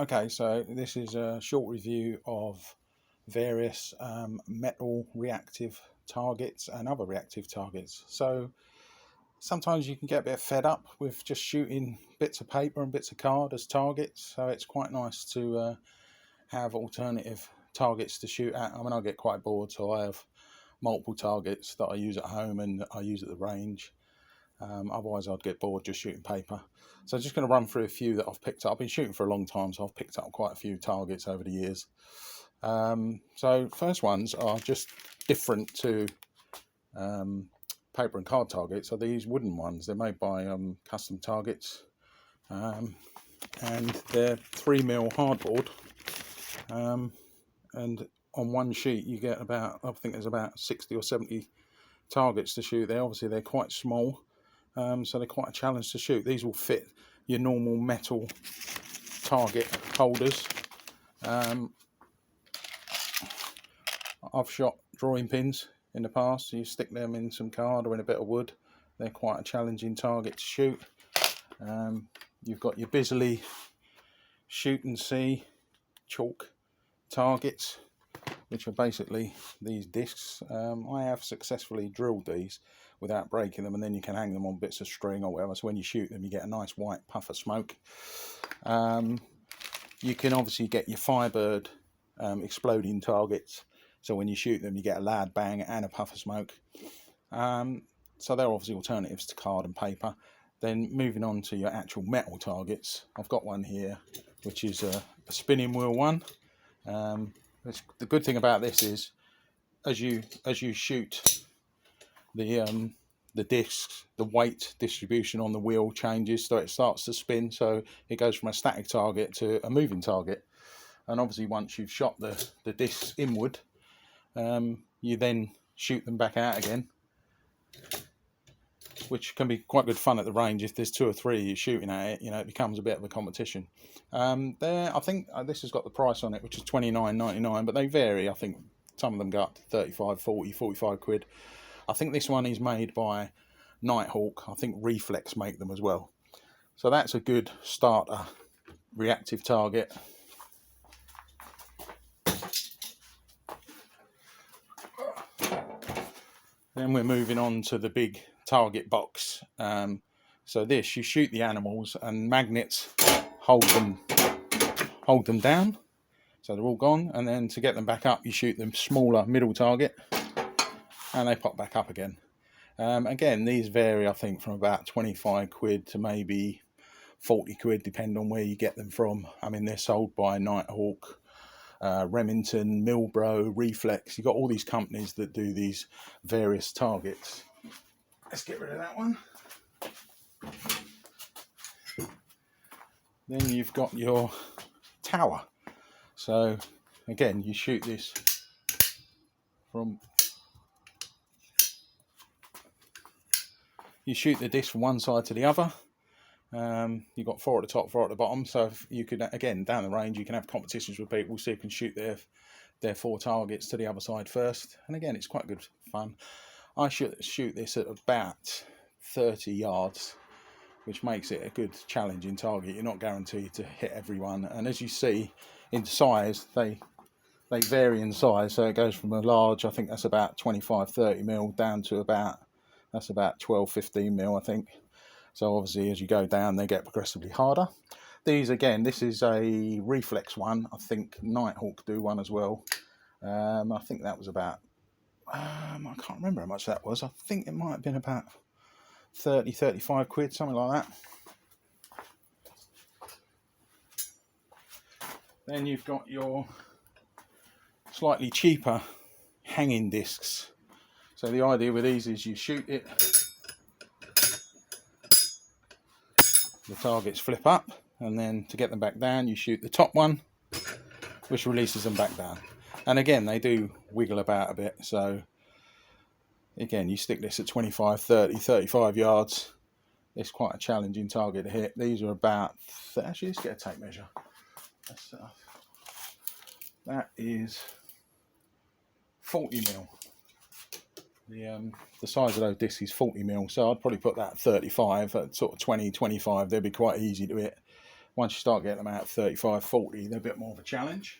Okay, so this is a short review of various metal reactive targets and other reactive targets. So sometimes you can get a bit fed up with just shooting bits of paper and bits of card as targets. So it's quite nice to have alternative targets to shoot at. I mean, I get quite bored, so I have multiple targets that I use at home and I use at the range. Otherwise I'd get bored just shooting paper. So I'm just going to run through a few that I've picked up. I've been shooting for a long time, so I've picked up quite a few targets over the years. So first ones are just different to paper and card targets. Are these wooden ones? They're made by Custom Targets, and they're 3mm hardboard. And on one sheet you get about, I think there's about 60 or 70 targets to shoot there. Obviously they're quite small. So they're quite a challenge to shoot. These will fit your normal metal target holders. I've shot drawing pins in the past. So you stick them in some card or in a bit of wood. They're quite a challenging target to shoot. You've got your Bisley shoot and see chalk targets, which are basically these discs. I have successfully drilled these without breaking them, and then you can hang them on bits of string or whatever, so when you shoot them you get a nice white puff of smoke. You can obviously get your Firebird exploding targets, so when you shoot them you get a loud bang and a puff of smoke. So they're obviously alternatives to card and paper. Then moving on to your actual metal targets, I've got one here which is a spinning wheel one. The good thing about this is as you shoot the discs, the weight distribution on the wheel changes, so it starts to spin, so it goes from a static target to a moving target. And obviously once you've shot the discs inward, you then shoot them back out again, which can be quite good fun at the range. If there's two or three you're shooting at it, it becomes a bit of a competition. There, I think this has got the price on it, which is £29.99, but they vary. I think some of them go up to 35, 40, 45 quid. I think this one is made by Nighthawk. I think Reflex make them as well. So that's a good starter reactive target. Then we're moving on to the big target box. So this, you shoot the animals and magnets hold them down, so they're all gone, and then to get them back up you shoot them smaller middle target and they pop back up again. Again, these vary, I think, from about 25 quid to maybe 40 quid, depending on where you get them from. I mean, they're sold by Nighthawk, Remington, Milbro, Reflex. You've got all these companies that do these various targets. Let's get rid of that one. Then you've got your tower. So again, you shoot this you shoot the disc from one side to the other. You've got 4 at the top, 4 at the bottom, so if you could, again, down the range you can have competitions with people, so you can shoot their 4 targets to the other side first, and again it's quite good fun. I shoot this at about 30 yards, which makes it a good challenging target. You're not guaranteed to hit everyone, and as you see in size, they vary in size, so it goes from a large, I think that's about 25-30mm, down to about 12-15mm, I think. So obviously as you go down they get progressively harder. These, again, this is a Reflex one. I think Nighthawk do one as well. I think that was about I can't remember how much that was. I think it might have been about 30-35 quid, something like that. Then you've got your slightly cheaper hanging discs. So the idea with these is you shoot it, the targets flip up, and then to get them back down you shoot the top one, which releases them back down. And again, they do wiggle about a bit, so again you stick this at 25, 30, 35 yards. It's quite a challenging target to hit. These are about, actually let's get a tape measure. That is 40mm. The size of those discs is 40mm, so I'd probably put that at 35, at sort of 20, 25, they'd be quite easy to hit. Once you start getting them out at 35, 40, they're a bit more of a challenge.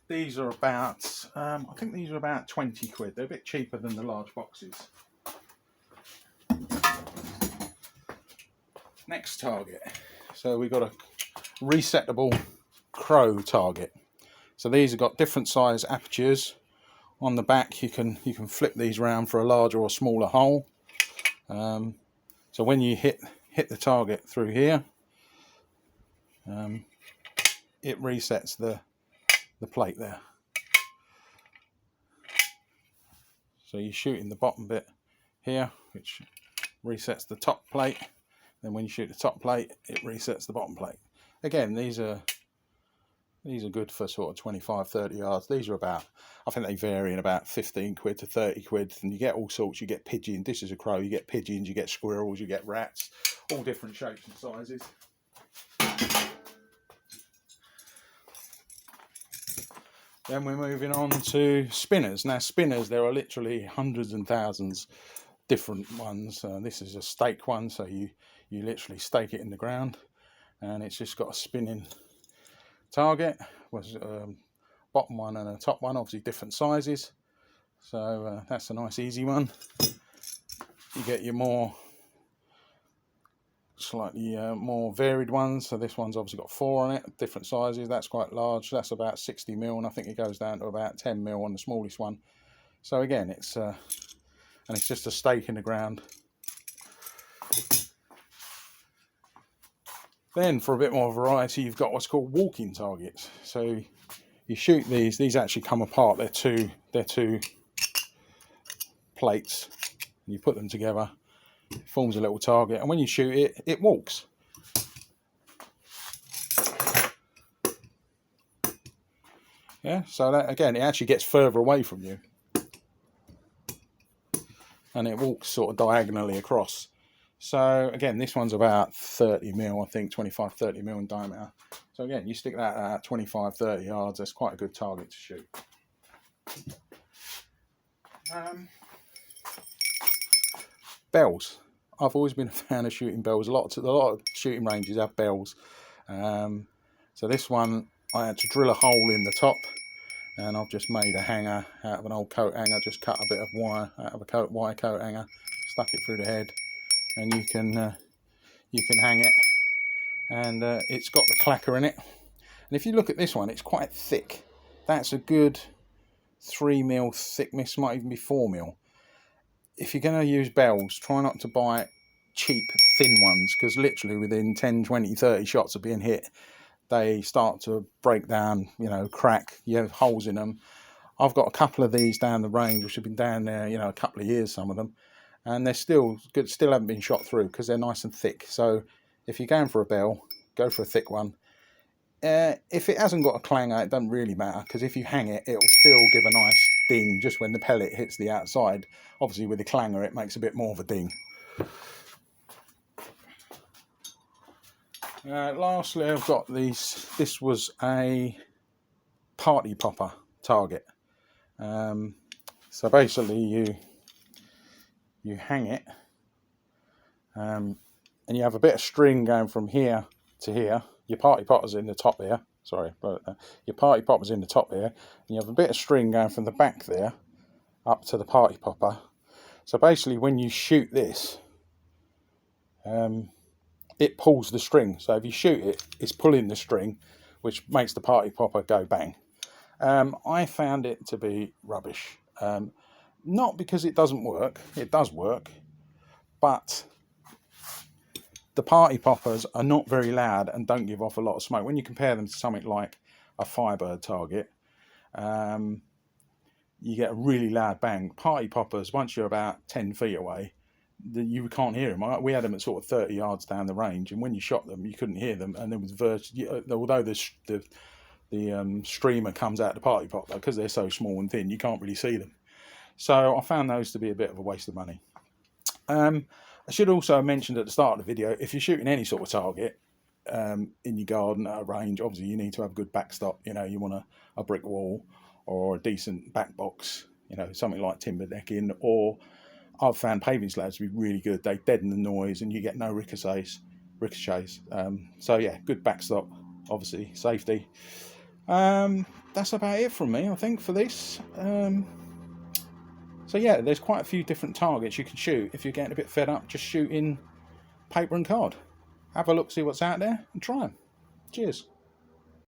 These are about, I think these are about 20 quid. They're a bit cheaper than the large boxes. Next target. So we've got a resettable crow target. So these have got different size apertures. On the back, you can flip these around for a larger or smaller hole. So when you hit the target through here, it resets the plate there. So you shoot in the bottom bit here, which resets the top plate. Then when you shoot the top plate, it resets the bottom plate. Again, these are good for sort of 25, 30 yards. These are about, I think they vary in about 15 quid to 30 quid. And you get all sorts. You get pigeons. This is a crow. You get pigeons, you get squirrels, you get rats, all different shapes and sizes. Then we're moving on to spinners. Now spinners, there are literally hundreds and thousands different ones. This is a stake one, so you literally stake it in the ground, and it's just got a spinning target. Was bottom one and a top one, obviously different sizes. So that's a nice easy one. You get your slightly more varied ones. So this one's obviously got 4 on it, different sizes. That's quite large. That's about 60 mil, and I think it goes down to about 10 mil on the smallest one. So again, it's and it's just a stake in the ground. Then for a bit more variety, you've got what's called walking targets. So you shoot these actually come apart. They're two plates, and you put them together. It forms a little target, and when you shoot it, it walks. Yeah, so that again, it actually gets further away from you, and it walks sort of diagonally across. So again, this one's about 30 mil, I think 25, 30 mil in diameter. So again, you stick that at 25, 30 yards, that's quite a good target to shoot. Bells. I've always been a fan of shooting bells. A lot of shooting ranges have bells. So this one, I had to drill a hole in the top, and I've just made a hanger out of an old coat hanger. Just cut a bit of wire out of a wire coat hanger, stuck it through the head, and you can hang it. And it's got the clacker in it. And if you look at this one, it's quite thick. That's a good 3 mil thickness, might even be 4 mil. If you're going to use bells, try not to buy cheap thin ones, because literally within 10, 20, 30 shots of being hit, they start to break down, crack. You have holes in them. I've got a couple of these down the range, which have been down there, a couple of years, some of them, and they're still good, still haven't been shot through because they're nice and thick. So if you're going for a bell, go for a thick one. If it hasn't got a clanger, it doesn't really matter, because if you hang it, it'll still give a nice ding just when the pellet hits the outside. Obviously with the clanger, it makes a bit more of a ding. Lastly, I've got these. This was a party popper target. So basically you hang it, and you have a bit of string going from here to here. Your party popper's in the top here. Sorry, but your party popper's in the top here, and you have a bit of string going from the back there up to the party popper. So basically, when you shoot this, it pulls the string. So if you shoot it, it's pulling the string, which makes the party popper go bang. I found it to be rubbish. Not because it doesn't work. It does work, but the party poppers are not very loud and don't give off a lot of smoke. When you compare them to something like a Firebird target, you get a really loud bang. Party poppers, once you're about 10 feet away, you can't hear them. We had them at sort of 30 yards down the range, and when you shot them, you couldn't hear them. And there was although the streamer comes out the party popper, because they're so small and thin, you can't really see them. So I found those to be a bit of a waste of money. I should also have mentioned at the start of the video, if you're shooting any sort of target in your garden at a range, obviously you need to have a good backstop. You want a brick wall or a decent back box, something like timber decking, or I've found paving slabs to be really good. They deaden the noise and you get no ricochets. ricochets. So yeah, good backstop, obviously safety. That's about it from me, I think, for this. So yeah, there's quite a few different targets you can shoot. If you're getting a bit fed up just shooting paper and card, have a look, see what's out there, and try them. Cheers.